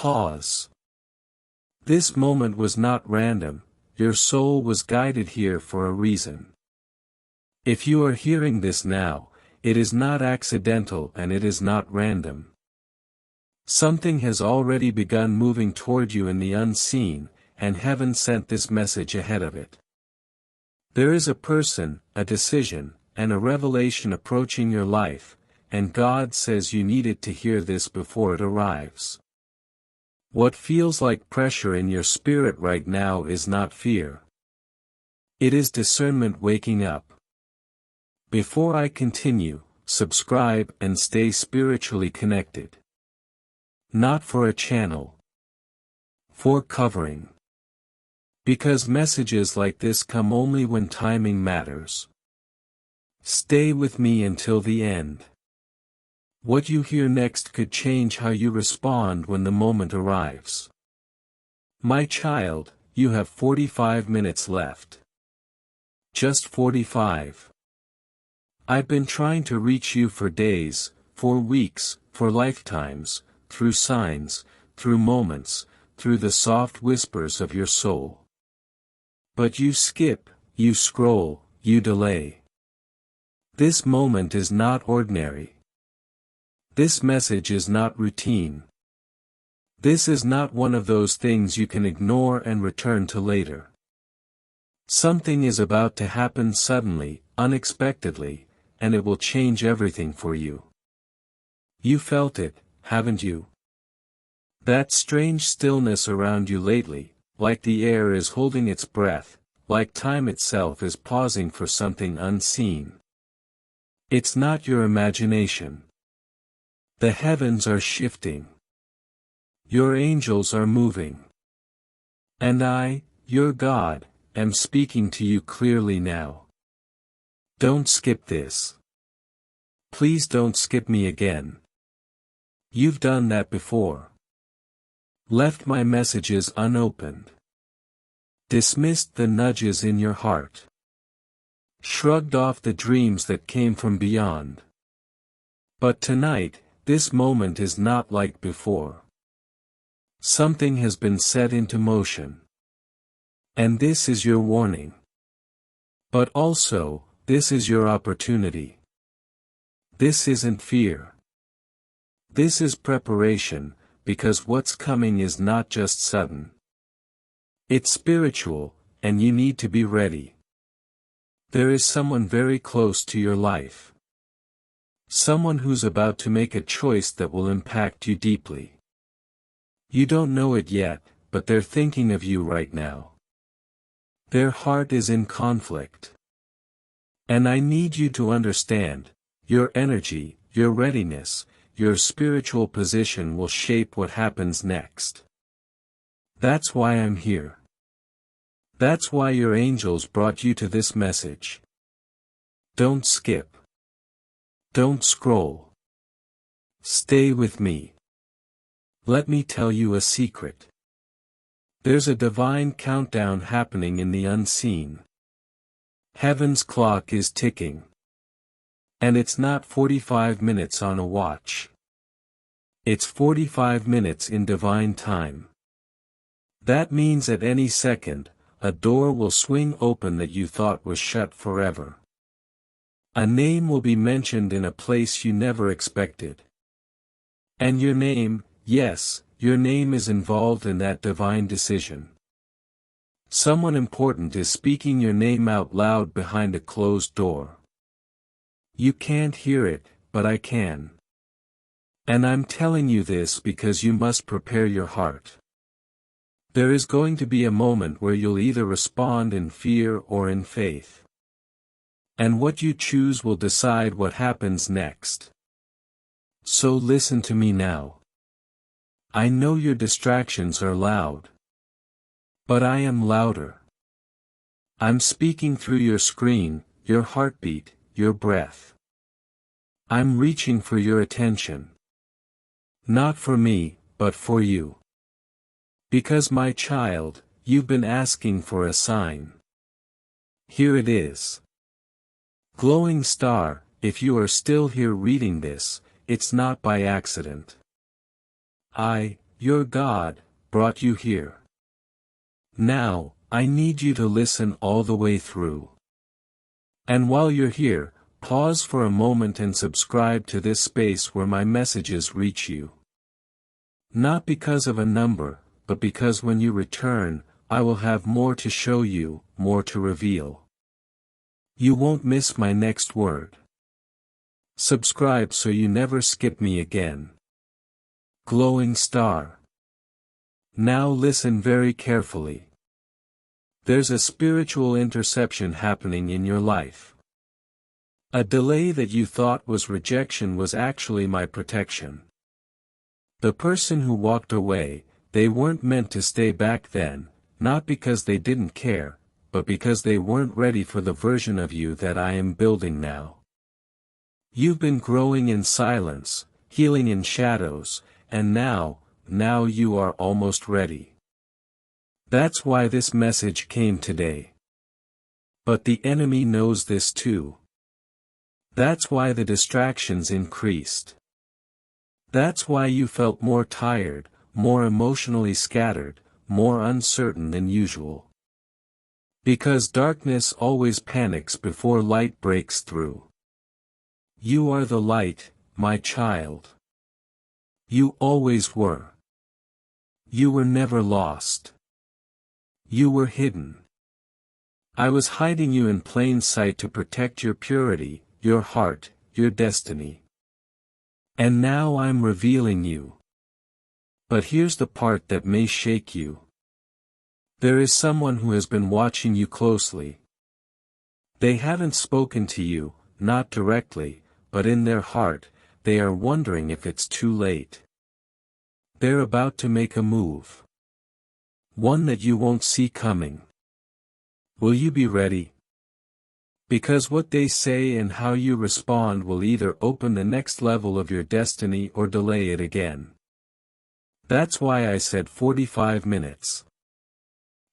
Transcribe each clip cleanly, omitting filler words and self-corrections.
Pause. This moment was not random, your soul was guided here for a reason. If you are hearing this now, it is not accidental and it is not random. Something has already begun moving toward you in the unseen, and heaven sent this message ahead of it. There is a person, a decision, and a revelation approaching your life, and God says you needed to hear this before it arrives. What feels like pressure in your spirit right now is not fear. It is discernment waking up. Before I continue, subscribe and stay spiritually connected. Not for a channel. For covering. Because messages like this come only when timing matters. Stay with me until the end. What you hear next could change how you respond when the moment arrives. My child, you have 45 minutes left. Just 45. I've been trying to reach you for days, for weeks, for lifetimes, through signs, through moments, through the soft whispers of your soul. But you skip, you scroll, you delay. This moment is not ordinary. This message is not routine. This is not one of those things you can ignore and return to later. Something is about to happen suddenly, unexpectedly, and it will change everything for you. You felt it, haven't you? That strange stillness around you lately, like the air is holding its breath, like time itself is pausing for something unseen. It's not your imagination. The heavens are shifting. Your angels are moving. And I, your God, am speaking to you clearly now. Don't skip this. Please don't skip me again. You've done that before. Left my messages unopened. Dismissed the nudges in your heart. Shrugged off the dreams that came from beyond. But tonight, this moment is not like before. Something has been set into motion. And this is your warning. But also, this is your opportunity. This isn't fear. This is preparation, because what's coming is not just sudden. It's spiritual, and you need to be ready. There is someone very close to your life. Someone who's about to make a choice that will impact you deeply. You don't know it yet, but they're thinking of you right now. Their heart is in conflict. And I need you to understand, your energy, your readiness, your spiritual position will shape what happens next. That's why I'm here. That's why your angels brought you to this message. Don't skip. Don't scroll. Stay with me. Let me tell you a secret. There's a divine countdown happening in the unseen. Heaven's clock is ticking. And it's not 45 minutes on a watch. It's 45 minutes in divine time. That means at any second, a door will swing open that you thought was shut forever. A name will be mentioned in a place you never expected. And your name, yes, your name is involved in that divine decision. Someone important is speaking your name out loud behind a closed door. You can't hear it, but I can. And I'm telling you this because you must prepare your heart. There is going to be a moment where you'll either respond in fear or in faith. And what you choose will decide what happens next. So listen to me now. I know your distractions are loud. But I am louder. I'm speaking through your screen, your heartbeat, your breath. I'm reaching for your attention. Not for me, but for you. Because my child, you've been asking for a sign. Here it is. Glowing star, if you are still here reading this, it's not by accident. I, your God, brought you here. Now, I need you to listen all the way through. And while you're here, pause for a moment and subscribe to this space where my messages reach you. Not because of a number, but because when you return, I will have more to show you, more to reveal. You won't miss my next word. Subscribe so you never skip me again. Glowing star. Now listen very carefully. There's a spiritual interception happening in your life. A delay that you thought was rejection was actually my protection. The person who walked away, they weren't meant to stay back then, not because they didn't care, but because they weren't ready for the version of you that I am building now. You've been growing in silence, healing in shadows, and now you are almost ready. That's why this message came today. But the enemy knows this too. That's why the distractions increased. That's why you felt more tired, more emotionally scattered, more uncertain than usual. Because darkness always panics before light breaks through. You are the light, my child. You always were. You were never lost. You were hidden. I was hiding you in plain sight to protect your purity, your heart, your destiny. And now I'm revealing you. But here's the part that may shake you. There is someone who has been watching you closely. They haven't spoken to you, not directly, but in their heart, they are wondering if it's too late. They're about to make a move. One that you won't see coming. Will you be ready? Because what they say and how you respond will either open the next level of your destiny or delay it again. That's why I said 45 minutes.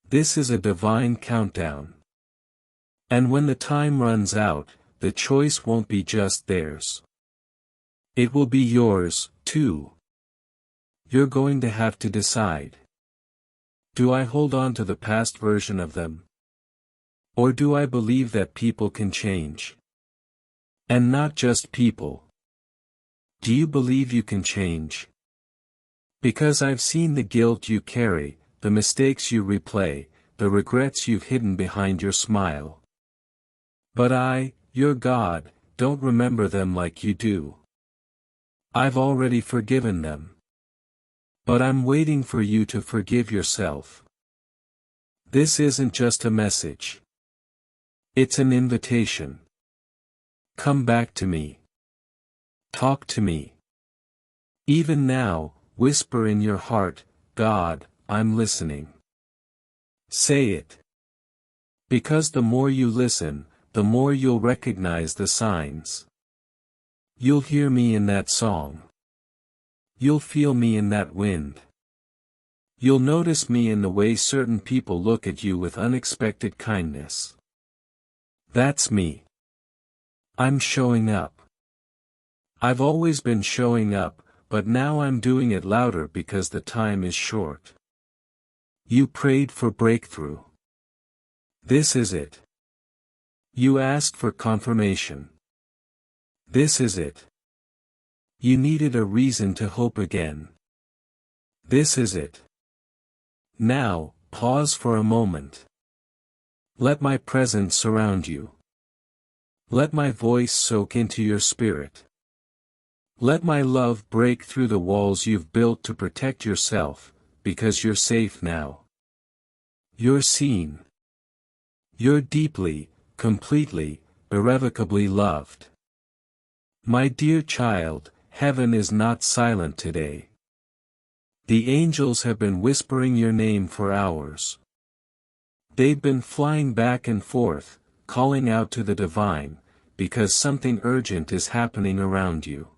This is a divine countdown. And when the time runs out, the choice won't be just theirs. It will be yours, too. You're going to have to decide. Do I hold on to the past version of them? Or do I believe that people can change? And not just people. Do you believe you can change? Because I've seen the guilt you carry, the mistakes you replay, the regrets you've hidden behind your smile. But I, your God, don't remember them like you do. I've already forgiven them. But I'm waiting for you to forgive yourself. This isn't just a message. It's an invitation. Come back to me. Talk to me. Even now, whisper in your heart, God, I'm listening. Say it. Because the more you listen, the more you'll recognize the signs. You'll hear me in that song. You'll feel me in that wind. You'll notice me in the way certain people look at you with unexpected kindness. That's me. I'm showing up. I've always been showing up, but now I'm doing it louder because the time is short. You prayed for breakthrough. This is it. You asked for confirmation. This is it. You needed a reason to hope again. This is it. Now, pause for a moment. Let my presence surround you. Let my voice soak into your spirit. Let my love break through the walls you've built to protect yourself, because you're safe now. You're seen. You're deeply, completely, irrevocably loved. My dear child, heaven is not silent today. The angels have been whispering your name for hours. They've been flying back and forth, calling out to the divine, because something urgent is happening around you.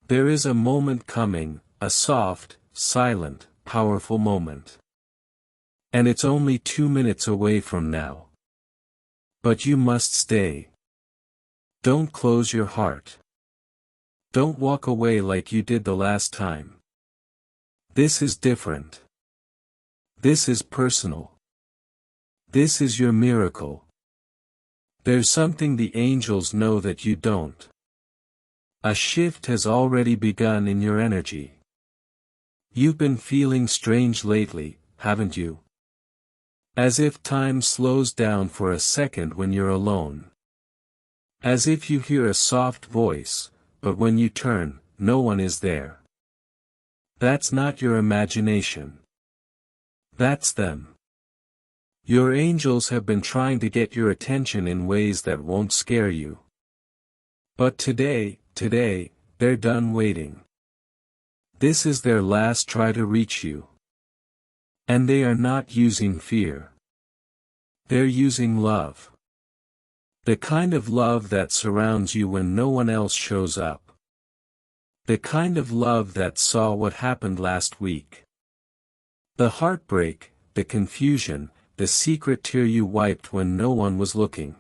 There is a moment coming, a soft, silent, powerful moment. And it's only 2 minutes away from now. But you must stay. Don't close your heart. Don't walk away like you did the last time. This is different. This is personal. This is your miracle. There's something the angels know that you don't. A shift has already begun in your energy. You've been feeling strange lately, haven't you? As if time slows down for a second when you're alone. As if you hear a soft voice, but when you turn, no one is there. That's not your imagination. That's them. Your angels have been trying to get your attention in ways that won't scare you. But today, they're done waiting. This is their last try to reach you. And they are not using fear. They're using love. The kind of love that surrounds you when no one else shows up. The kind of love that saw what happened last week. The heartbreak, the confusion, the secret tear you wiped when no one was looking.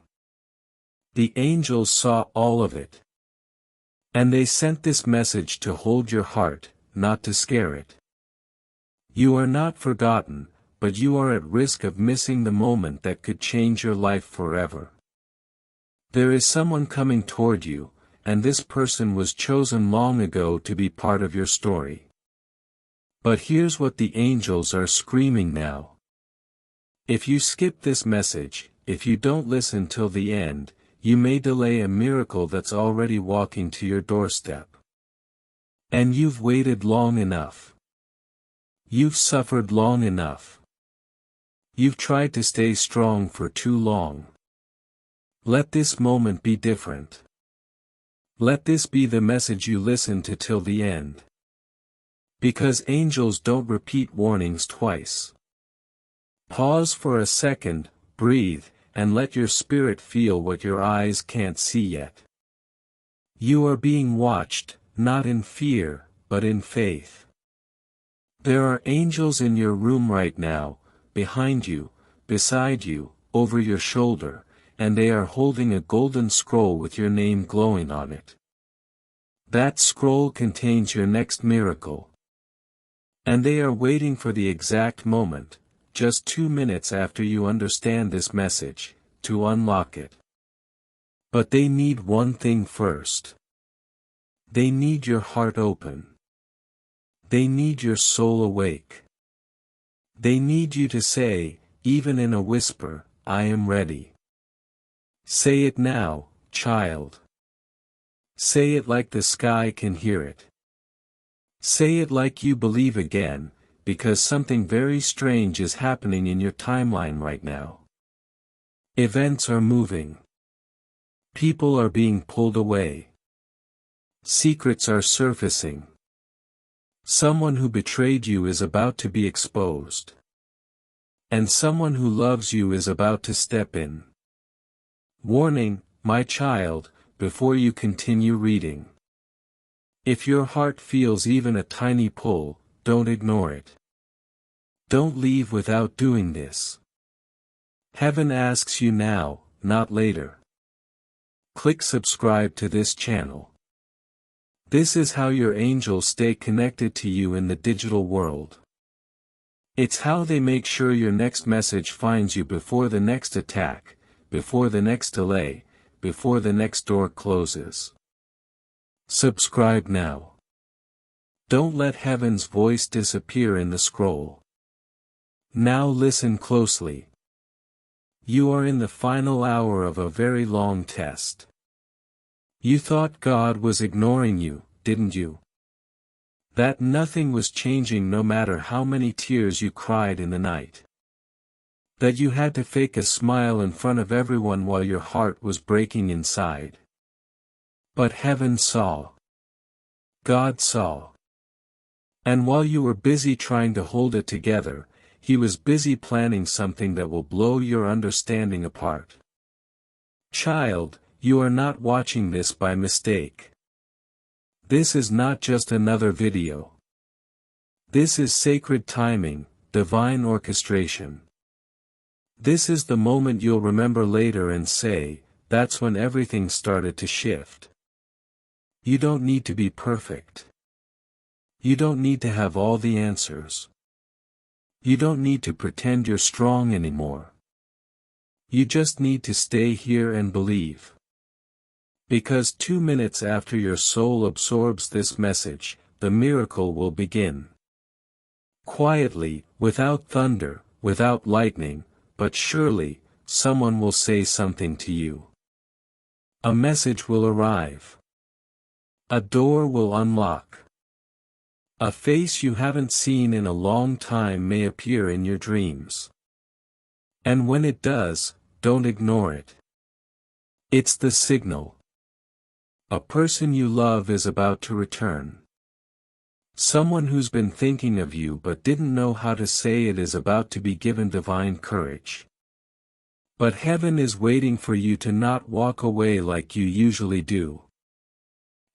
The angels saw all of it. And they sent this message to hold your heart, not to scare it. You are not forgotten, but you are at risk of missing the moment that could change your life forever. There is someone coming toward you, and this person was chosen long ago to be part of your story. But here's what the angels are screaming now. If you skip this message, if you don't listen till the end, you may delay a miracle that's already walking to your doorstep. And you've waited long enough. You've suffered long enough. You've tried to stay strong for too long. Let this moment be different. Let this be the message you listen to till the end. Because angels don't repeat warnings twice. Pause for a second, breathe, and let your spirit feel what your eyes can't see yet. You are being watched, not in fear, but in faith. There are angels in your room right now, behind you, beside you, over your shoulder, and they are holding a golden scroll with your name glowing on it. That scroll contains your next miracle. And they are waiting for the exact moment, just 2 minutes after you understand this message, to unlock it. But they need one thing first. They need your heart open. They need your soul awake. They need you to say, even in a whisper, I am ready. Say it now, child. Say it like the sky can hear it. Say it like you believe again, because something very strange is happening in your timeline right now. Events are moving. People are being pulled away. Secrets are surfacing. Someone who betrayed you is about to be exposed. And someone who loves you is about to step in. Warning, my child, before you continue reading. If your heart feels even a tiny pull, don't ignore it. Don't leave without doing this. Heaven asks you now, not later. Click subscribe to this channel. This is how your angels stay connected to you in the digital world. It's how they make sure your next message finds you before the next attack, before the next delay, before the next door closes. Subscribe now. Don't let heaven's voice disappear in the scroll. Now listen closely. You are in the final hour of a very long test. You thought God was ignoring you, didn't you? That nothing was changing no matter how many tears you cried in the night. That you had to fake a smile in front of everyone while your heart was breaking inside. But heaven saw. God saw. And while you were busy trying to hold it together, He was busy planning something that will blow your understanding apart. Child, you are not watching this by mistake. This is not just another video. This is sacred timing, divine orchestration. This is the moment you'll remember later and say, that's when everything started to shift. You don't need to be perfect. You don't need to have all the answers. You don't need to pretend you're strong anymore. You just need to stay here and believe. Because 2 minutes after your soul absorbs this message, the miracle will begin. Quietly, without thunder, without lightning, but surely, someone will say something to you. A message will arrive. A door will unlock. A face you haven't seen in a long time may appear in your dreams. And when it does, don't ignore it. It's the signal. A person you love is about to return. Someone who's been thinking of you but didn't know how to say it is about to be given divine courage. But heaven is waiting for you to not walk away like you usually do.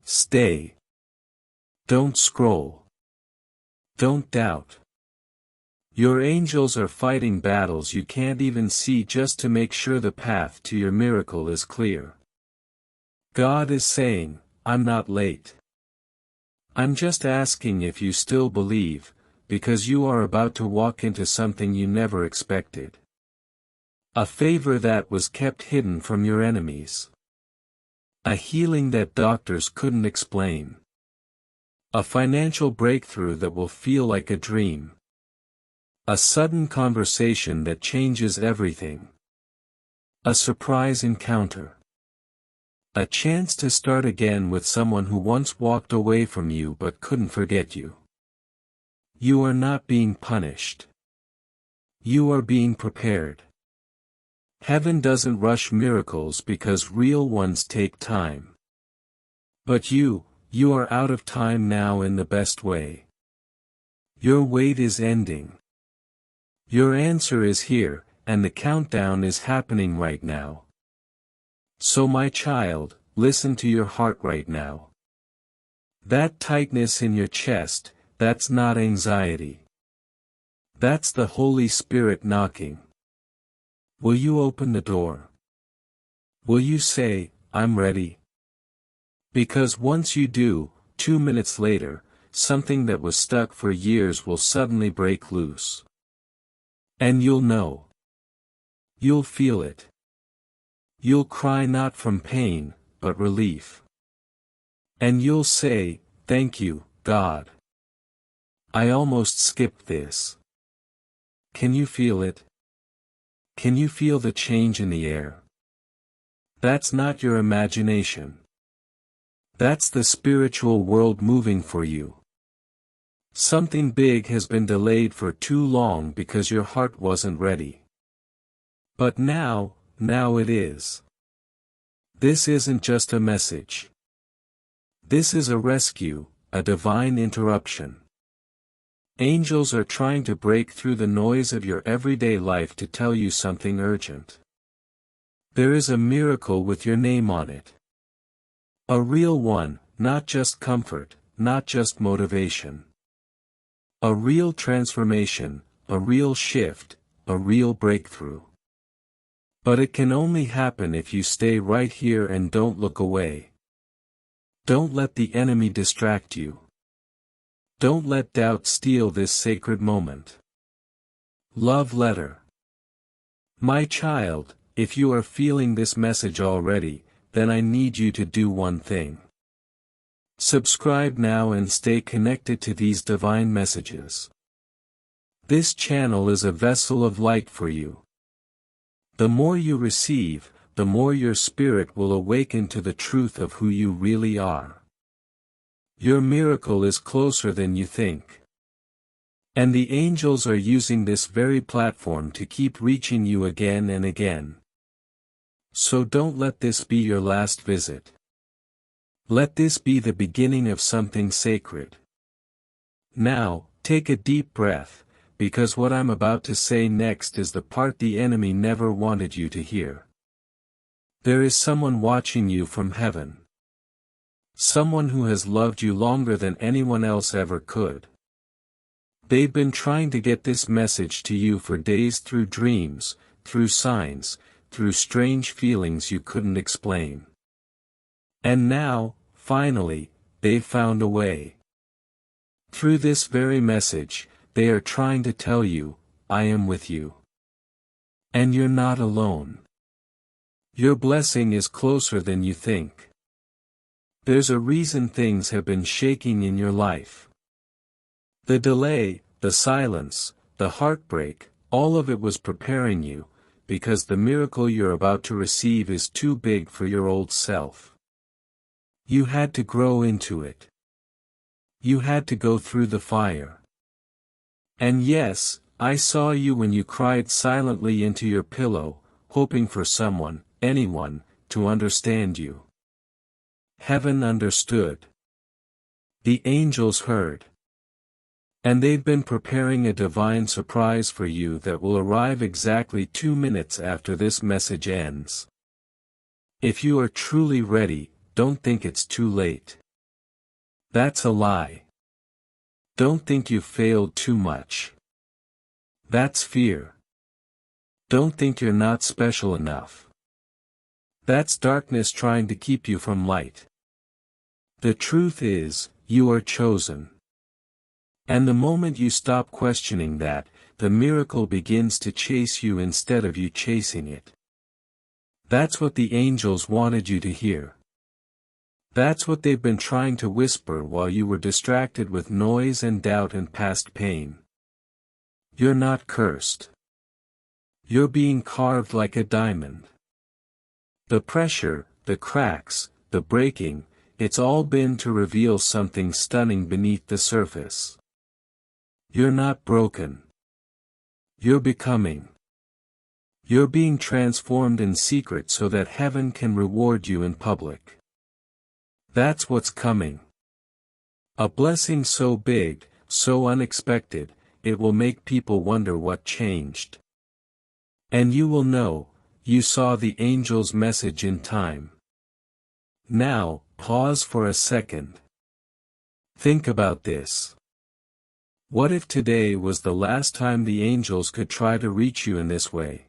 Stay. Don't scroll. Don't doubt. Your angels are fighting battles you can't even see just to make sure the path to your miracle is clear. God is saying, I'm not late. I'm just asking if you still believe, because you are about to walk into something you never expected. A favor that was kept hidden from your enemies. A healing that doctors couldn't explain. A financial breakthrough that will feel like a dream. A sudden conversation that changes everything. A surprise encounter. A chance to start again with someone who once walked away from you but couldn't forget you. You are not being punished. You are being prepared. Heaven doesn't rush miracles because real ones take time. But you are out of time now in the best way. Your wait is ending. Your answer is here, and the countdown is happening right now. So my child, listen to your heart right now. That tightness in your chest, that's not anxiety. That's the Holy Spirit knocking. Will you open the door? Will you say, I'm ready? Because once you do, 2 minutes later, something that was stuck for years will suddenly break loose. And you'll know. You'll feel it. You'll cry not from pain, but relief. And you'll say, thank you, God. I almost skipped this. Can you feel it? Can you feel the change in the air? That's not your imagination. That's the spiritual world moving for you. Something big has been delayed for too long because your heart wasn't ready. But now it is. This isn't just a message. This is a rescue, a divine interruption. Angels are trying to break through the noise of your everyday life to tell you something urgent. There is a miracle with your name on it. A real one, not just comfort, not just motivation. A real transformation, a real shift, a real breakthrough. But it can only happen if you stay right here and don't look away. Don't let the enemy distract you. Don't let doubt steal this sacred moment. Love letter. My child, if you are feeling this message already, then I need you to do one thing. Subscribe now and stay connected to these divine messages. This channel is a vessel of light for you. The more you receive, the more your spirit will awaken to the truth of who you really are. Your miracle is closer than you think. And the angels are using this very platform to keep reaching you again and again. So don't let this be your last visit. Let this be the beginning of something sacred. Now, take a deep breath, because what I'm about to say next is the part the enemy never wanted you to hear. There is someone watching you from heaven. Someone who has loved you longer than anyone else ever could. They've been trying to get this message to you for days through dreams, through signs, through strange feelings you couldn't explain. And now, finally, they've found a way. Through this very message, they are trying to tell you, I am with you. And you're not alone. Your blessing is closer than you think. There's a reason things have been shaking in your life. The delay, the silence, the heartbreak, all of it was preparing you, because the miracle you're about to receive is too big for your old self. You had to grow into it. You had to go through the fire. And yes, I saw you when you cried silently into your pillow, hoping for someone, anyone, to understand you. Heaven understood. The angels heard. And they've been preparing a divine surprise for you that will arrive exactly 2 minutes after this message ends. If you are truly ready, don't think it's too late. That's a lie. Don't think you've failed too much. That's fear. Don't think you're not special enough. That's darkness trying to keep you from light. The truth is, you are chosen. And the moment you stop questioning that, the miracle begins to chase you instead of you chasing it. That's what the angels wanted you to hear. That's what they've been trying to whisper while you were distracted with noise and doubt and past pain. You're not cursed. You're being carved like a diamond. The pressure, the cracks, the breaking, it's all been to reveal something stunning beneath the surface. You're not broken. You're becoming. You're being transformed in secret so that heaven can reward you in public. That's what's coming. A blessing so big, so unexpected, it will make people wonder what changed. And you will know, you saw the angel's message in time. Now, pause for a second. Think about this. What if today was the last time the angels could try to reach you in this way?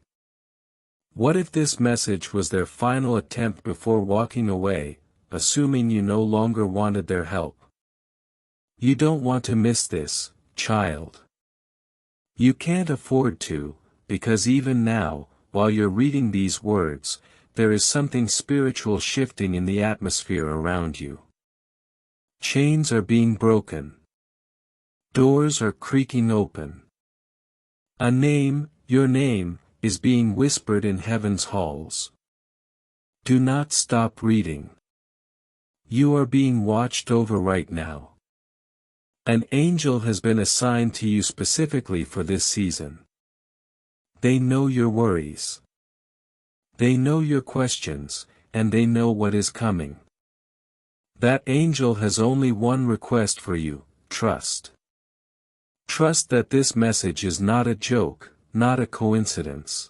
What if this message was their final attempt before walking away, assuming you no longer wanted their help? You don't want to miss this, child. You can't afford to, because even now, while you're reading these words, there is something spiritual shifting in the atmosphere around you. Chains are being broken. Doors are creaking open. A name, your name, is being whispered in heaven's halls. Do not stop reading. You are being watched over right now. An angel has been assigned to you specifically for this season. They know your worries. They know your questions, and they know what is coming. That angel has only one request for you: trust. Trust that this message is not a joke, not a coincidence.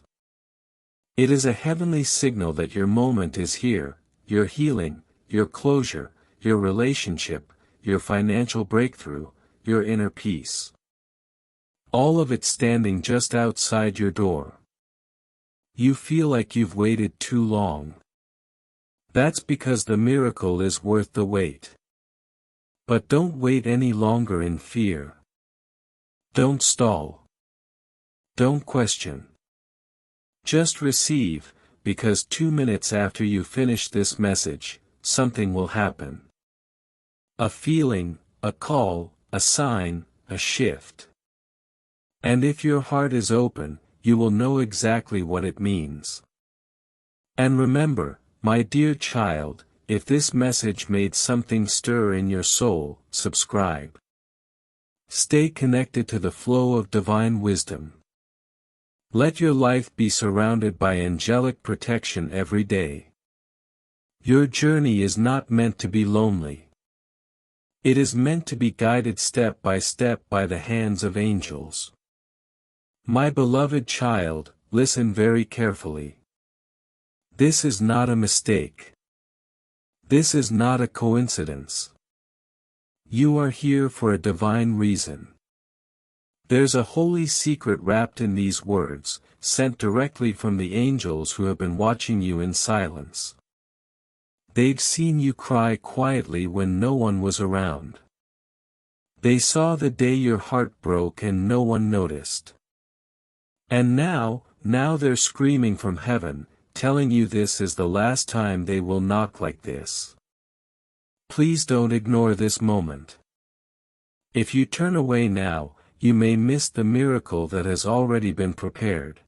It is a heavenly signal that your moment is here, your healing, your closure, your relationship, your financial breakthrough, your inner peace. All of it standing just outside your door. You feel like you've waited too long. That's because the miracle is worth the wait. But don't wait any longer in fear. Don't stall. Don't question. Just receive, because 2 minutes after you finish this message, something will happen. A feeling, a call, a sign, a shift. And if your heart is open, you will know exactly what it means. And remember, my dear child, if this message made something stir in your soul, subscribe. Stay connected to the flow of divine wisdom. Let your life be surrounded by angelic protection every day. Your journey is not meant to be lonely. It is meant to be guided step by the hands of angels. My beloved child, listen very carefully. This is not a mistake. This is not a coincidence. You are here for a divine reason. There's a holy secret wrapped in these words, sent directly from the angels who have been watching you in silence. They've seen you cry quietly when no one was around. They saw the day your heart broke and no one noticed. And now they're screaming from heaven, telling you this is the last time they will knock like this. Please don't ignore this moment. If you turn away now, you may miss the miracle that has already been prepared.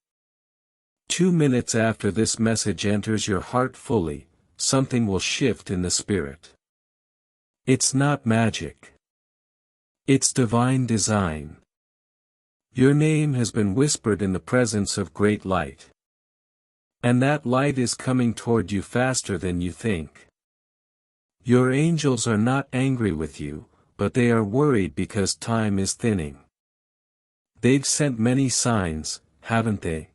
2 minutes after this message enters your heart fully, something will shift in the spirit. It's not magic. It's divine design. Your name has been whispered in the presence of great light. And that light is coming toward you faster than you think. Your angels are not angry with you, but they are worried because time is thinning. They've sent many signs, haven't they?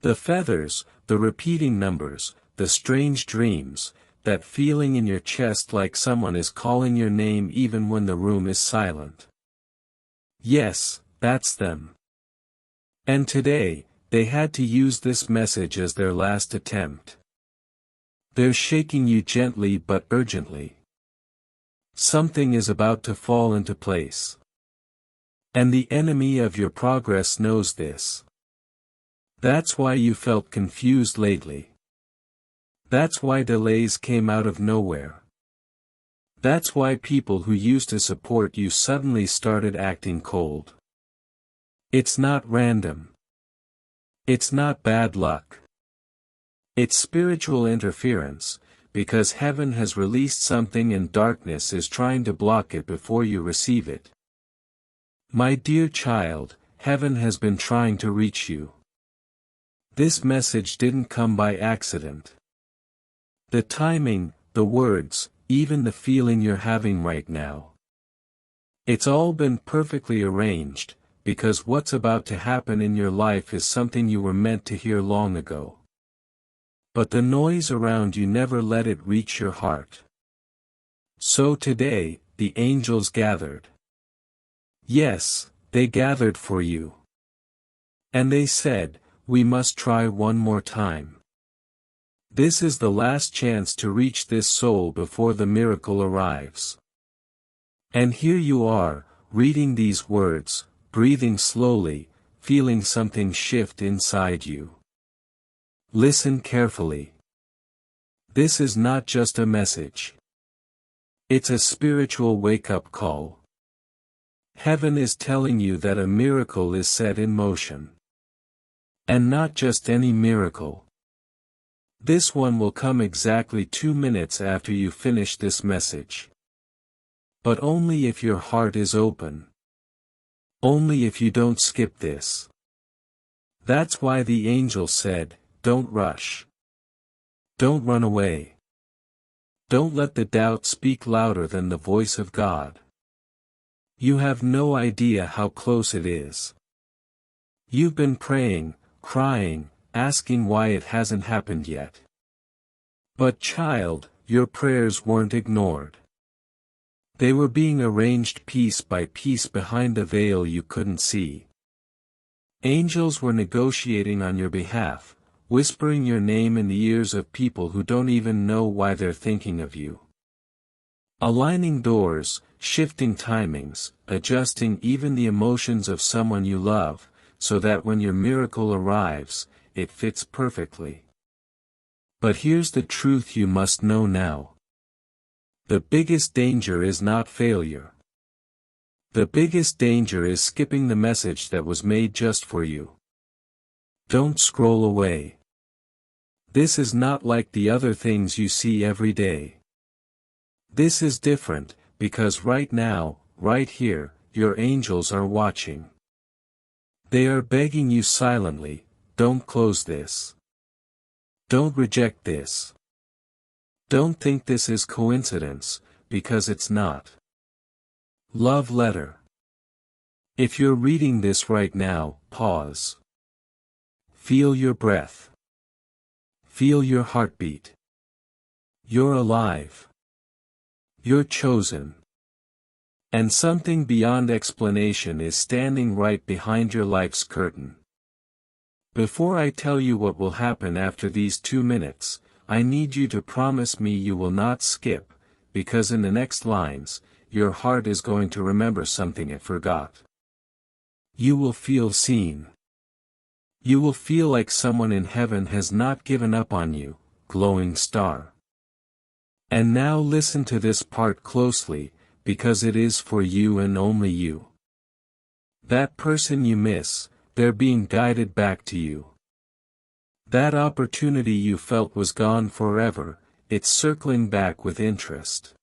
The feathers, the repeating numbers, the strange dreams, that feeling in your chest like someone is calling your name even when the room is silent. Yes, that's them. And today, they had to use this message as their last attempt. They're shaking you gently but urgently. Something is about to fall into place. And the enemy of your progress knows this. That's why you felt confused lately. That's why delays came out of nowhere. That's why people who used to support you suddenly started acting cold. It's not random. It's not bad luck. It's spiritual interference, because heaven has released something and darkness is trying to block it before you receive it. My dear child, heaven has been trying to reach you. This message didn't come by accident. The timing, the words, even the feeling you're having right now. It's all been perfectly arranged, because what's about to happen in your life is something you were meant to hear long ago. But the noise around you never let it reach your heart. So today, the angels gathered. Yes, they gathered for you. And they said, we must try one more time. This is the last chance to reach this soul before the miracle arrives. And here you are, reading these words, breathing slowly, feeling something shift inside you. Listen carefully. This is not just a message. It's a spiritual wake-up call. Heaven is telling you that a miracle is set in motion. And not just any miracle. This one will come exactly 2 minutes after you finish this message. But only if your heart is open. Only if you don't skip this. That's why the angel said, don't rush. Don't run away. Don't let the doubt speak louder than the voice of God. You have no idea how close it is. You've been praying, crying, asking why it hasn't happened yet. But child, your prayers weren't ignored. They were being arranged piece by piece behind a veil you couldn't see. Angels were negotiating on your behalf, whispering your name in the ears of people who don't even know why they're thinking of you. Aligning doors, shifting timings, adjusting even the emotions of someone you love, so that when your miracle arrives, it fits perfectly. But here's the truth you must know now. The biggest danger is not failure. The biggest danger is skipping the message that was made just for you. Don't scroll away. This is not like the other things you see every day. This is different, because right now, right here, your angels are watching. They are begging you silently, don't close this. Don't reject this. Don't think this is coincidence, because it's not. Love letter. If you're reading this right now, pause. Feel your breath. Feel your heartbeat. You're alive. You're chosen. And something beyond explanation is standing right behind your life's curtain. Before I tell you what will happen after these 2 minutes, I need you to promise me you will not skip, because in the next lines, your heart is going to remember something it forgot. You will feel seen. You will feel like someone in heaven has not given up on you, glowing star. And now listen to this part closely, because it is for you and only you. That person you miss, they're being guided back to you. That opportunity you felt was gone forever, it's circling back with interest.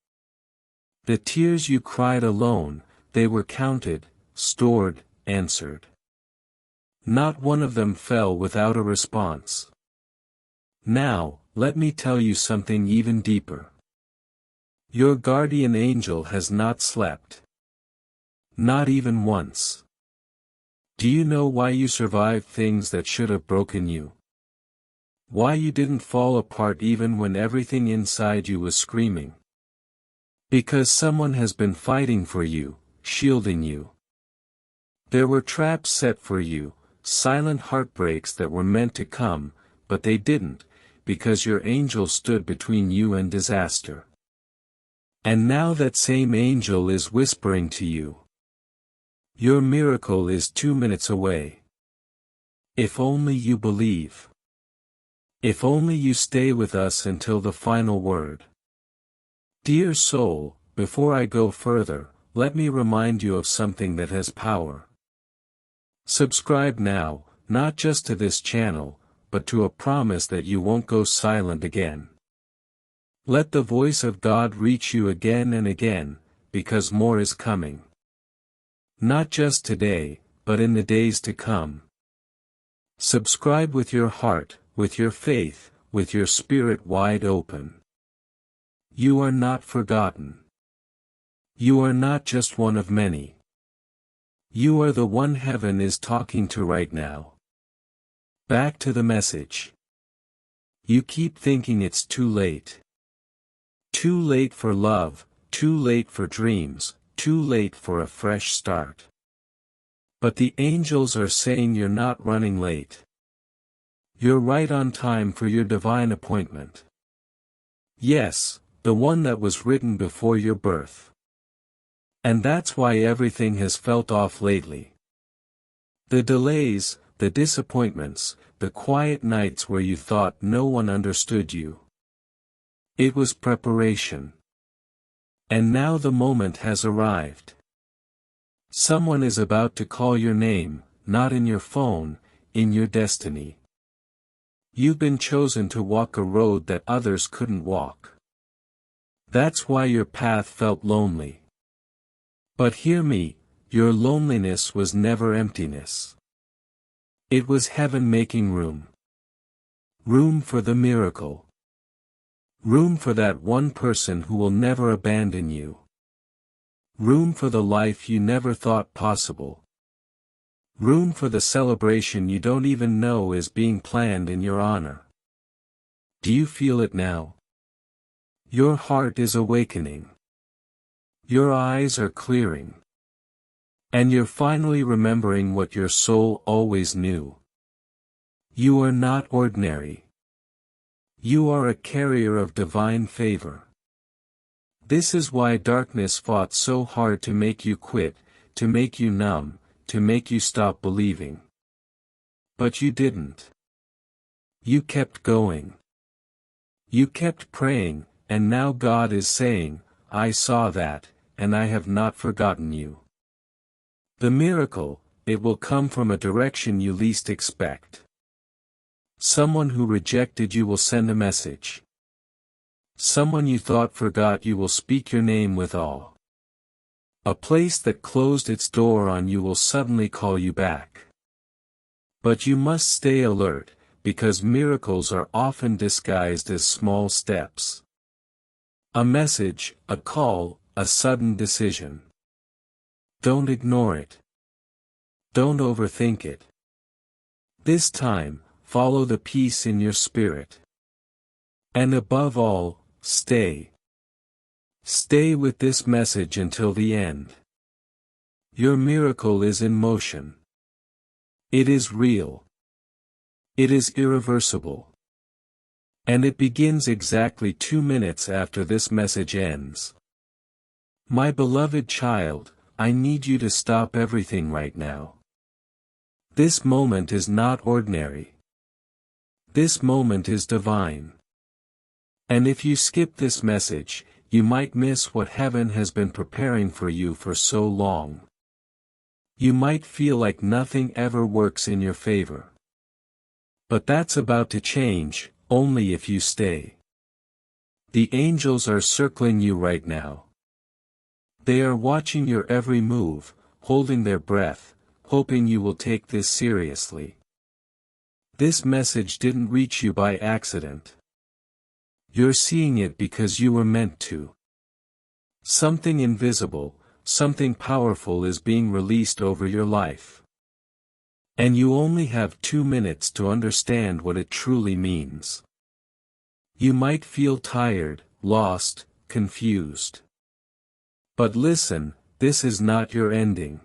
The tears you cried alone, they were counted, stored, answered. Not one of them fell without a response. Now, let me tell you something even deeper. Your guardian angel has not slept. Not even once. Do you know why you survived things that should have broken you? Why you didn't fall apart even when everything inside you was screaming? Because someone has been fighting for you, shielding you. There were traps set for you, silent heartbreaks that were meant to come, but they didn't, because your angel stood between you and disaster. And now that same angel is whispering to you. Your miracle is 2 minutes away. If only you believe. If only you stay with us until the final word. Dear soul, before I go further, let me remind you of something that has power. Subscribe now, not just to this channel, but to a promise that you won't go silent again. Let the voice of God reach you again and again, because more is coming. Not just today, but in the days to come. Subscribe with your heart, with your faith, with your spirit wide open. You are not forgotten. You are not just one of many. You are the one heaven is talking to right now. Back to the message. You keep thinking it's too late. Too late for love, too late for dreams, too late for a fresh start. But the angels are saying you're not running late. You're right on time for your divine appointment. Yes, the one that was written before your birth. And that's why everything has felt off lately. The delays, the disappointments, the quiet nights where you thought no one understood you. It was preparation. And now the moment has arrived. Someone is about to call your name, not in your phone, in your destiny. You've been chosen to walk a road that others couldn't walk. That's why your path felt lonely. But hear me, your loneliness was never emptiness. It was heaven making room. Room for the miracle. Room for that one person who will never abandon you. Room for the life you never thought possible. Room for the celebration you don't even know is being planned in your honor. Do you feel it now? Your heart is awakening. Your eyes are clearing. And you're finally remembering what your soul always knew. You are not ordinary. You are a carrier of divine favor. This is why darkness fought so hard to make you quit, to make you numb, to make you stop believing. But you didn't. You kept going. You kept praying, and now God is saying, I saw that, and I have not forgotten you. The miracle, it will come from a direction you least expect. Someone who rejected you will send a message. Someone you thought forgot you will speak your name with awe. A place that closed its door on you will suddenly call you back. But you must stay alert, because miracles are often disguised as small steps. A message, a call, a sudden decision. Don't ignore it. Don't overthink it. This time, follow the peace in your spirit. And above all, stay. Stay with this message until the end. Your miracle is in motion. It is real. It is irreversible. And it begins exactly 2 minutes after this message ends. My beloved child, I need you to stop everything right now. This moment is not ordinary. This moment is divine. And if you skip this message, you might miss what heaven has been preparing for you for so long. You might feel like nothing ever works in your favor. But that's about to change, only if you stay. The angels are circling you right now. They are watching your every move, holding their breath, hoping you will take this seriously. This message didn't reach you by accident. You're seeing it because you were meant to. Something invisible, something powerful is being released over your life. And you only have 2 minutes to understand what it truly means. You might feel tired, lost, confused. But listen, this is not your ending.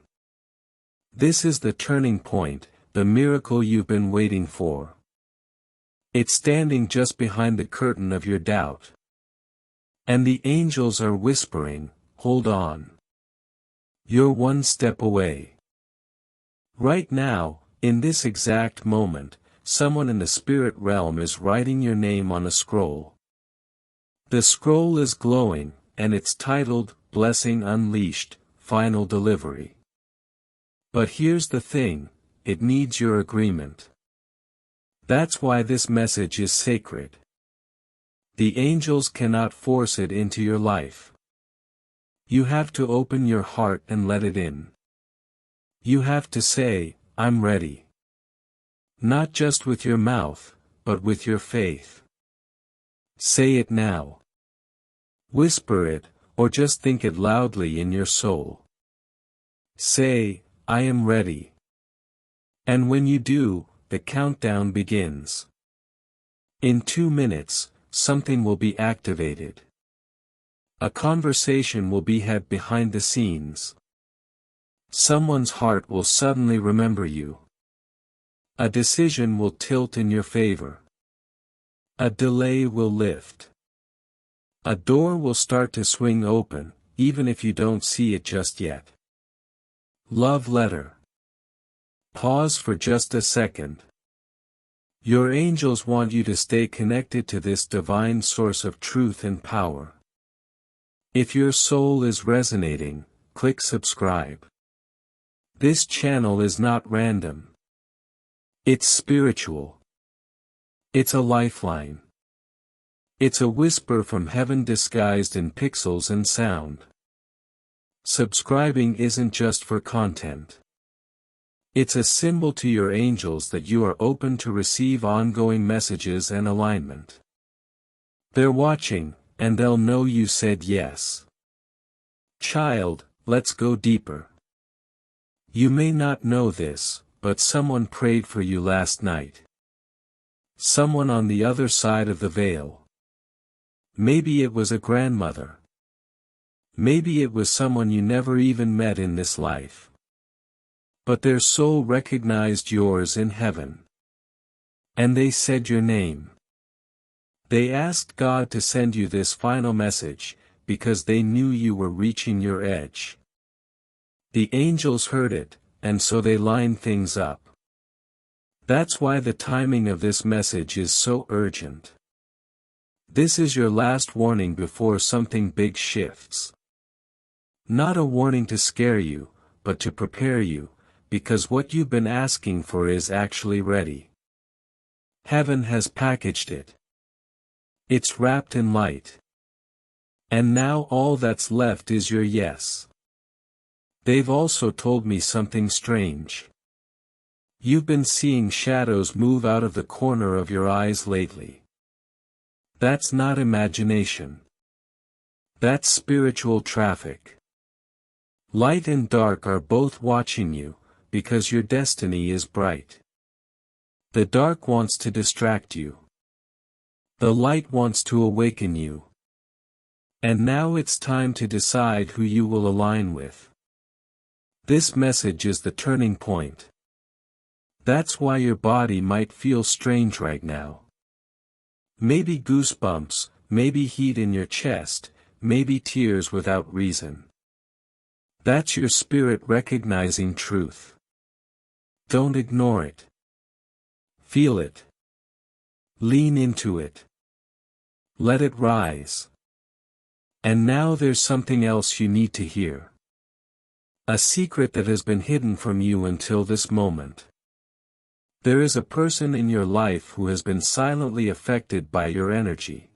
This is the turning point, the miracle you've been waiting for. It's standing just behind the curtain of your doubt. And the angels are whispering, hold on. You're one step away. Right now, in this exact moment, someone in the spirit realm is writing your name on a scroll. The scroll is glowing, and it's titled, Blessing Unleashed, Final Delivery. But here's the thing, it needs your agreement. That's why this message is sacred. The angels cannot force it into your life. You have to open your heart and let it in. You have to say, I'm ready. Not just with your mouth, but with your faith. Say it now. Whisper it, or just think it loudly in your soul. Say, I am ready. And when you do, the countdown begins. In 2 minutes, something will be activated. A conversation will be had behind the scenes. Someone's heart will suddenly remember you. A decision will tilt in your favor. A delay will lift. A door will start to swing open, even if you don't see it just yet. Love letter. Pause for just a second. Your angels want you to stay connected to this divine source of truth and power. If your soul is resonating, click subscribe. This channel is not random. It's spiritual. It's a lifeline. It's a whisper from heaven disguised in pixels and sound. Subscribing isn't just for content. It's a symbol to your angels that you are open to receive ongoing messages and alignment. They're watching, and they'll know you said yes. Child, let's go deeper. You may not know this, but someone prayed for you last night. Someone on the other side of the veil. Maybe it was a grandmother. Maybe it was someone you never even met in this life. But their soul recognized yours in heaven. And they said your name. They asked God to send you this final message, because they knew you were reaching your edge. The angels heard it, and so they lined things up. That's why the timing of this message is so urgent. This is your last warning before something big shifts. Not a warning to scare you, but to prepare you, because what you've been asking for is actually ready. Heaven has packaged it. It's wrapped in light. And now all that's left is your yes. They've also told me something strange. You've been seeing shadows move out of the corner of your eyes lately. That's not imagination. That's spiritual traffic. Light and dark are both watching you, because your destiny is bright. The dark wants to distract you. The light wants to awaken you. And now it's time to decide who you will align with. This message is the turning point. That's why your body might feel strange right now. Maybe goosebumps, maybe heat in your chest, maybe tears without reason. That's your spirit recognizing truth. Don't ignore it. Feel it. Lean into it. Let it rise. And now there's something else you need to hear. A secret that has been hidden from you until this moment. There is a person in your life who has been silently affected by your energy.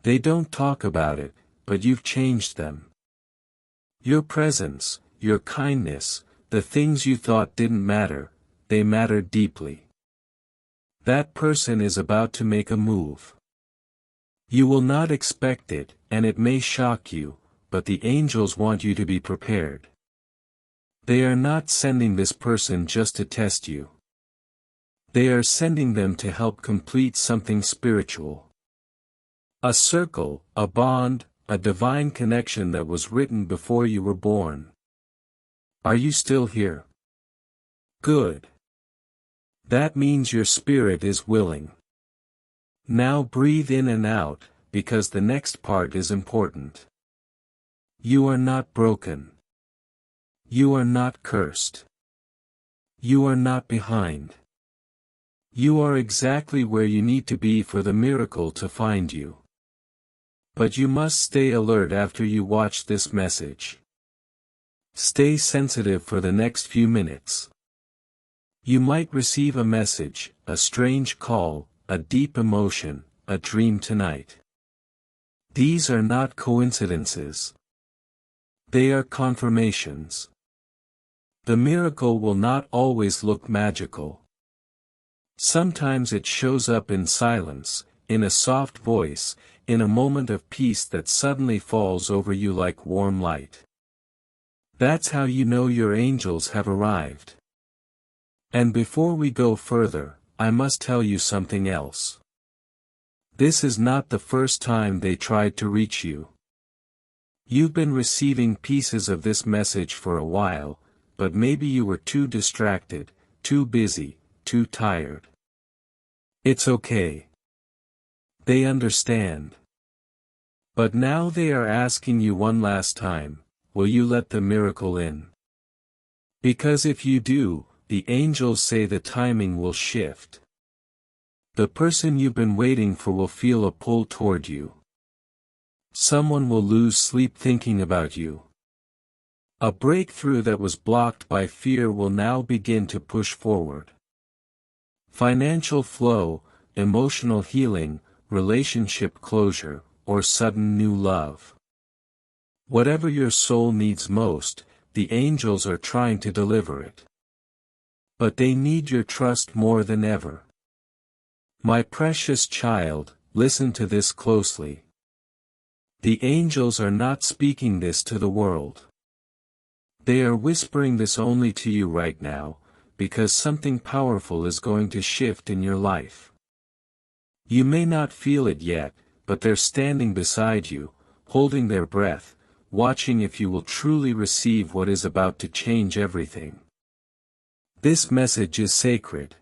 They don't talk about it, but you've changed them. Your presence, your kindness, the things you thought didn't matter, they matter deeply. That person is about to make a move. You will not expect it, and it may shock you, but the angels want you to be prepared. They are not sending this person just to test you. They are sending them to help complete something spiritual. A circle, a bond, a divine connection that was written before you were born. Are you still here? Good. That means your spirit is willing. Now breathe in and out, because the next part is important. You are not broken. You are not cursed. You are not behind. You are exactly where you need to be for the miracle to find you. But you must stay alert after you watch this message. Stay sensitive for the next few minutes. You might receive a message, a strange call, a deep emotion, a dream tonight. These are not coincidences. They are confirmations. The miracle will not always look magical. Sometimes it shows up in silence, in a soft voice, in a moment of peace that suddenly falls over you like warm light. That's how you know your angels have arrived. And before we go further, I must tell you something else. This is not the first time they tried to reach you. You've been receiving pieces of this message for a while, but maybe you were too distracted, too busy, too tired. It's okay. They understand. But now they are asking you one last time, will you let the miracle in? Because if you do, the angels say the timing will shift. The person you've been waiting for will feel a pull toward you. Someone will lose sleep thinking about you. A breakthrough that was blocked by fear will now begin to push forward. Financial flow, emotional healing, relationship closure, or sudden new love. Whatever your soul needs most, the angels are trying to deliver it. But they need your trust more than ever. My precious child, listen to this closely. The angels are not speaking this to the world. They are whispering this only to you right now, because something powerful is going to shift in your life. You may not feel it yet, but they're standing beside you, holding their breath, watching if you will truly receive what is about to change everything. This message is sacred.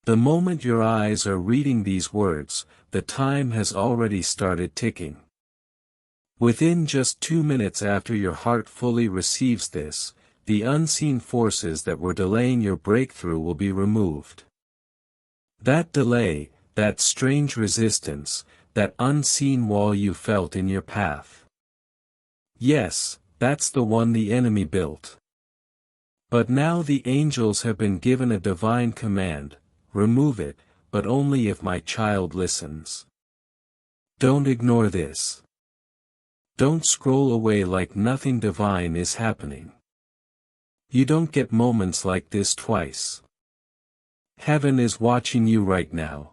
The moment your eyes are reading these words, the time has already started ticking. Within just 2 minutes after your heart fully receives this, the unseen forces that were delaying your breakthrough will be removed. That delay, that strange resistance, that unseen wall you felt in your path. Yes, that's the one the enemy built. But now the angels have been given a divine command, remove it, but only if my child listens. Don't ignore this. Don't scroll away like nothing divine is happening. You don't get moments like this twice. Heaven is watching you right now.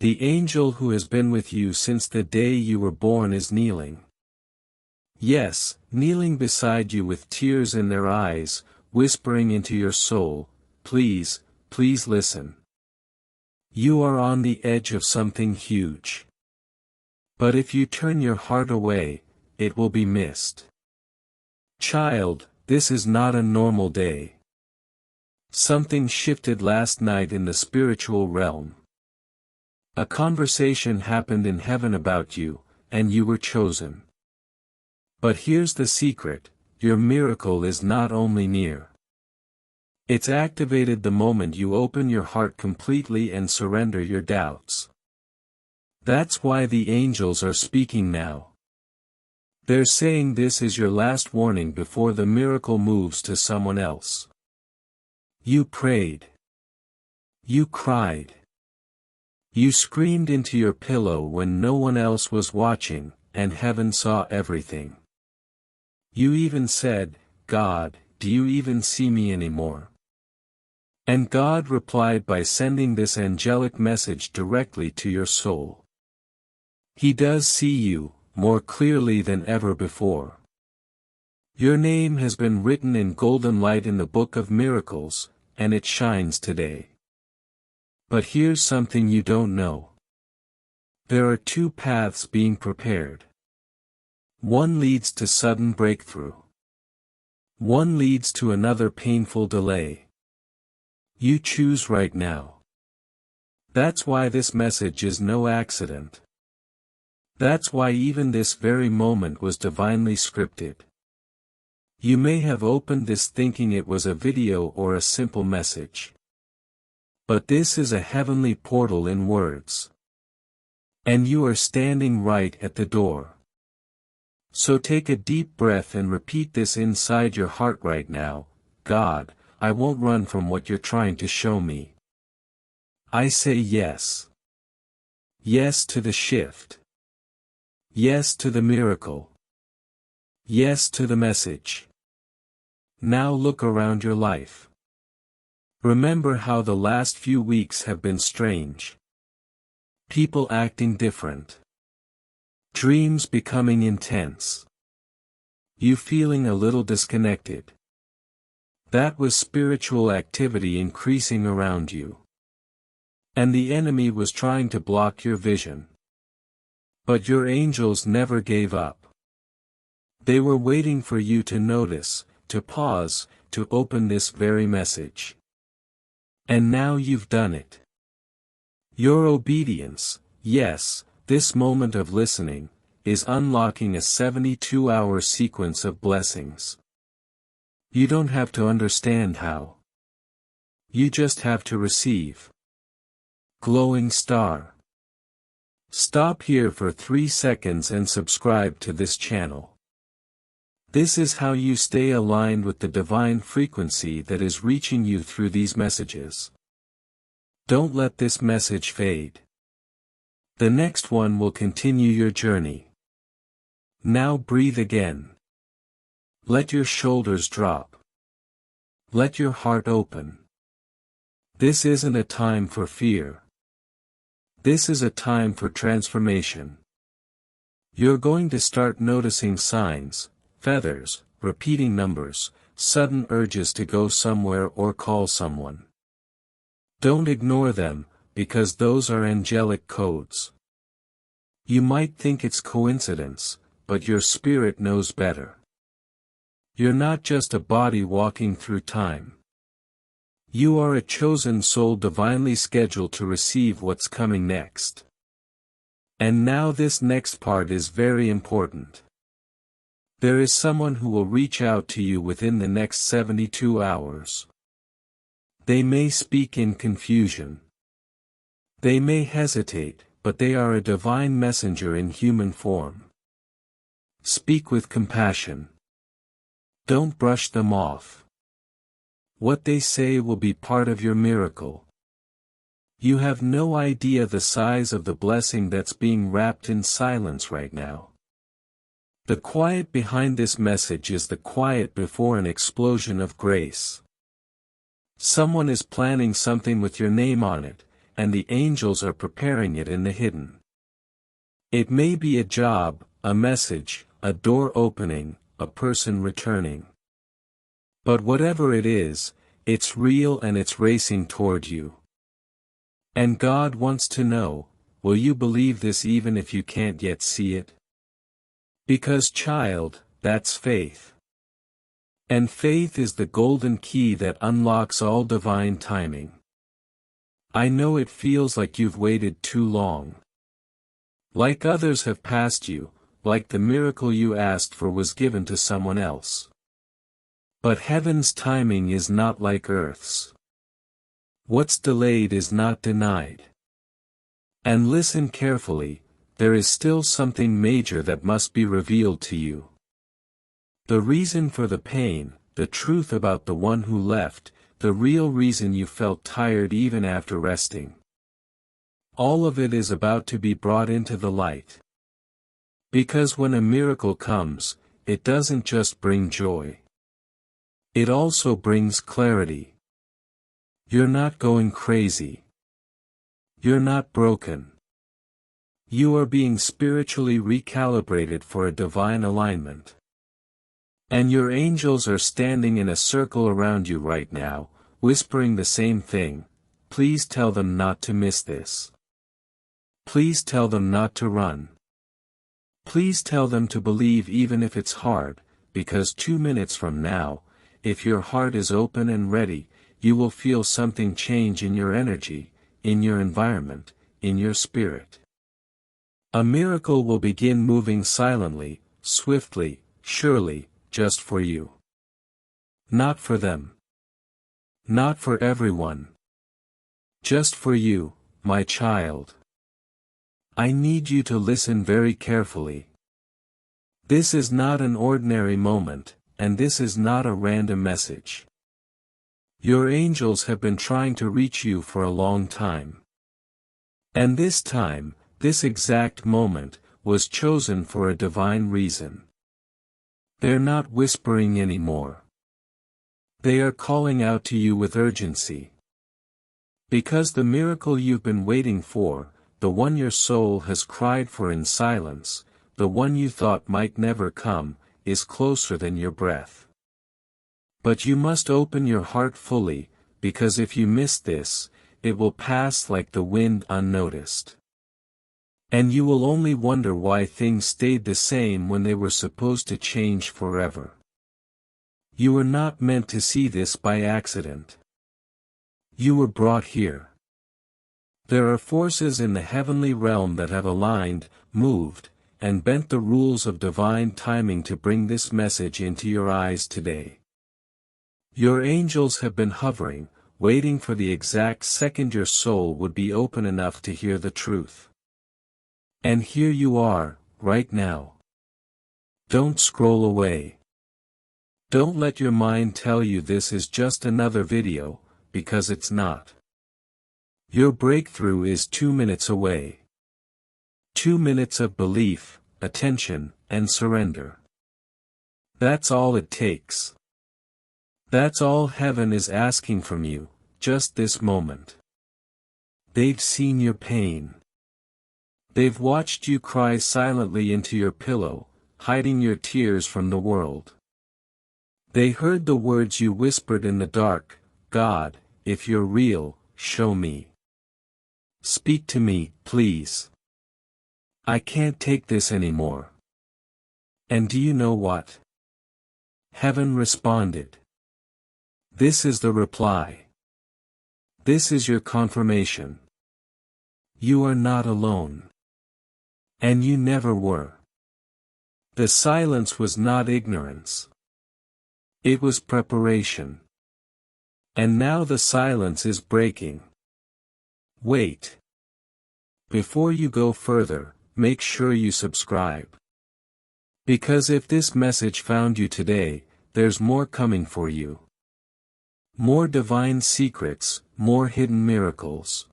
The angel who has been with you since the day you were born is kneeling. Yes, kneeling beside you with tears in their eyes, whispering into your soul, please, please listen. You are on the edge of something huge. But if you turn your heart away, it will be missed. Child, this is not a normal day. Something shifted last night in the spiritual realm. A conversation happened in heaven about you, and you were chosen. But here's the secret, your miracle is not only near. It's activated the moment you open your heart completely and surrender your doubts. That's why the angels are speaking now. They're saying this is your last warning before the miracle moves to someone else. You prayed. You cried. You screamed into your pillow when no one else was watching, and heaven saw everything. You even said, "God, do you even see me anymore?" And God replied by sending this angelic message directly to your soul. He does see you, more clearly than ever before. Your name has been written in golden light in the book of miracles, and it shines today. But here's something you don't know. There are two paths being prepared. One leads to sudden breakthrough. One leads to another painful delay. You choose right now. That's why this message is no accident. That's why even this very moment was divinely scripted. You may have opened this thinking it was a video or a simple message. But this is a heavenly portal in words. And you are standing right at the door. So take a deep breath and repeat this inside your heart right now. God, I won't run from what you're trying to show me. I say yes. Yes to the shift. Yes to the miracle. Yes to the message. Now look around your life. Remember how the last few weeks have been strange. People acting different. Dreams becoming intense. You feeling a little disconnected. That was spiritual activity increasing around you. And the enemy was trying to block your vision. But your angels never gave up. They were waiting for you to notice, to pause, to open this very message. And now you've done it. Your obedience, yes, this moment of listening, is unlocking a 72-hour sequence of blessings. You don't have to understand how. You just have to receive. Glowing star. Stop here for 3 seconds and subscribe to this channel. This is how you stay aligned with the divine frequency that is reaching you through these messages. Don't let this message fade. The next one will continue your journey. Now breathe again. Let your shoulders drop. Let your heart open. This isn't a time for fear. This is a time for transformation. You're going to start noticing signs, feathers, repeating numbers, sudden urges to go somewhere or call someone. Don't ignore them, because those are angelic codes. You might think it's coincidence, but your spirit knows better. You're not just a body walking through time. You are a chosen soul divinely scheduled to receive what's coming next. And now this next part is very important. There is someone who will reach out to you within the next 72 hours. They may speak in confusion. They may hesitate, but they are a divine messenger in human form. Speak with compassion. Don't brush them off. What they say will be part of your miracle. You have no idea the size of the blessing that's being wrapped in silence right now. The quiet behind this message is the quiet before an explosion of grace. Someone is planning something with your name on it, and the angels are preparing it in the hidden. It may be a job, a message, a door opening, a person returning. But whatever it is, it's real and it's racing toward you. And God wants to know, will you believe this even if you can't yet see it? Because child, that's faith. And faith is the golden key that unlocks all divine timing. I know it feels like you've waited too long. Like others have passed you, like the miracle you asked for was given to someone else. But heaven's timing is not like earth's. What's delayed is not denied. And listen carefully, there is still something major that must be revealed to you. The reason for the pain, the truth about the one who left, the real reason you felt tired even after resting. All of it is about to be brought into the light. Because when a miracle comes, it doesn't just bring joy. It also brings clarity. You're not going crazy. You're not broken. You are being spiritually recalibrated for a divine alignment. And your angels are standing in a circle around you right now, whispering the same thing. Please tell them not to miss this. Please tell them not to run. Please tell them to believe even if it's hard, because 2 minutes from now, if your heart is open and ready, you will feel something change in your energy, in your environment, in your spirit. A miracle will begin moving silently, swiftly, surely, just for you. Not for them. Not for everyone. Just for you, my child. I need you to listen very carefully. This is not an ordinary moment, and this is not a random message. Your angels have been trying to reach you for a long time. And this time, this exact moment, was chosen for a divine reason. They're not whispering anymore. They are calling out to you with urgency. Because the miracle you've been waiting for, the one your soul has cried for in silence, the one you thought might never come, is closer than your breath. But you must open your heart fully, because if you miss this, it will pass like the wind unnoticed. And you will only wonder why things stayed the same when they were supposed to change forever. You were not meant to see this by accident. You were brought here. There are forces in the heavenly realm that have aligned, moved, and bent the rules of divine timing to bring this message into your eyes today. Your angels have been hovering, waiting for the exact second your soul would be open enough to hear the truth. And here you are, right now. Don't scroll away. Don't let your mind tell you this is just another video, because it's not. Your breakthrough is 2 minutes away. 2 minutes of belief, attention, and surrender. That's all it takes. That's all heaven is asking from you, just this moment. They've seen your pain. They've watched you cry silently into your pillow, hiding your tears from the world. They heard the words you whispered in the dark, God, if you're real, show me. Speak to me, please. I can't take this anymore. And do you know what? Heaven responded. This is the reply. This is your confirmation. You are not alone. And you never were. The silence was not ignorance. It was preparation. And now the silence is breaking. Wait. Before you go further, make sure you subscribe. Because if this message found you today, there's more coming for you. More divine secrets, more hidden miracles.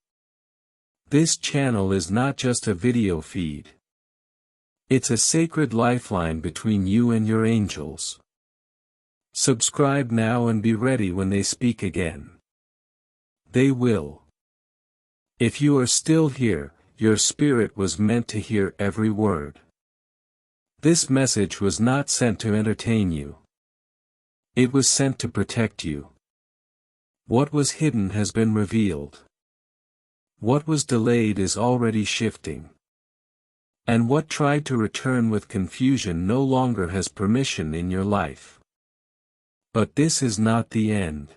This channel is not just a video feed. It's a sacred lifeline between you and your angels. Subscribe now and be ready when they speak again. They will. If you are still here, your spirit was meant to hear every word. This message was not sent to entertain you. It was sent to protect you. What was hidden has been revealed. What was delayed is already shifting. And what tried to return with confusion no longer has permission in your life. But this is not the end.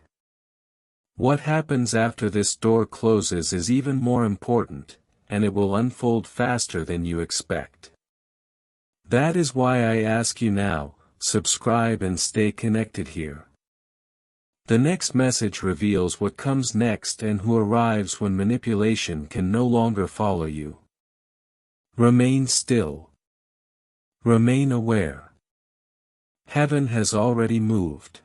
What happens after this door closes is even more important, and it will unfold faster than you expect. That is why I ask you now, subscribe and stay connected here. The next message reveals what comes next and who arrives when manipulation can no longer follow you. Remain still. Remain aware. Heaven has already moved.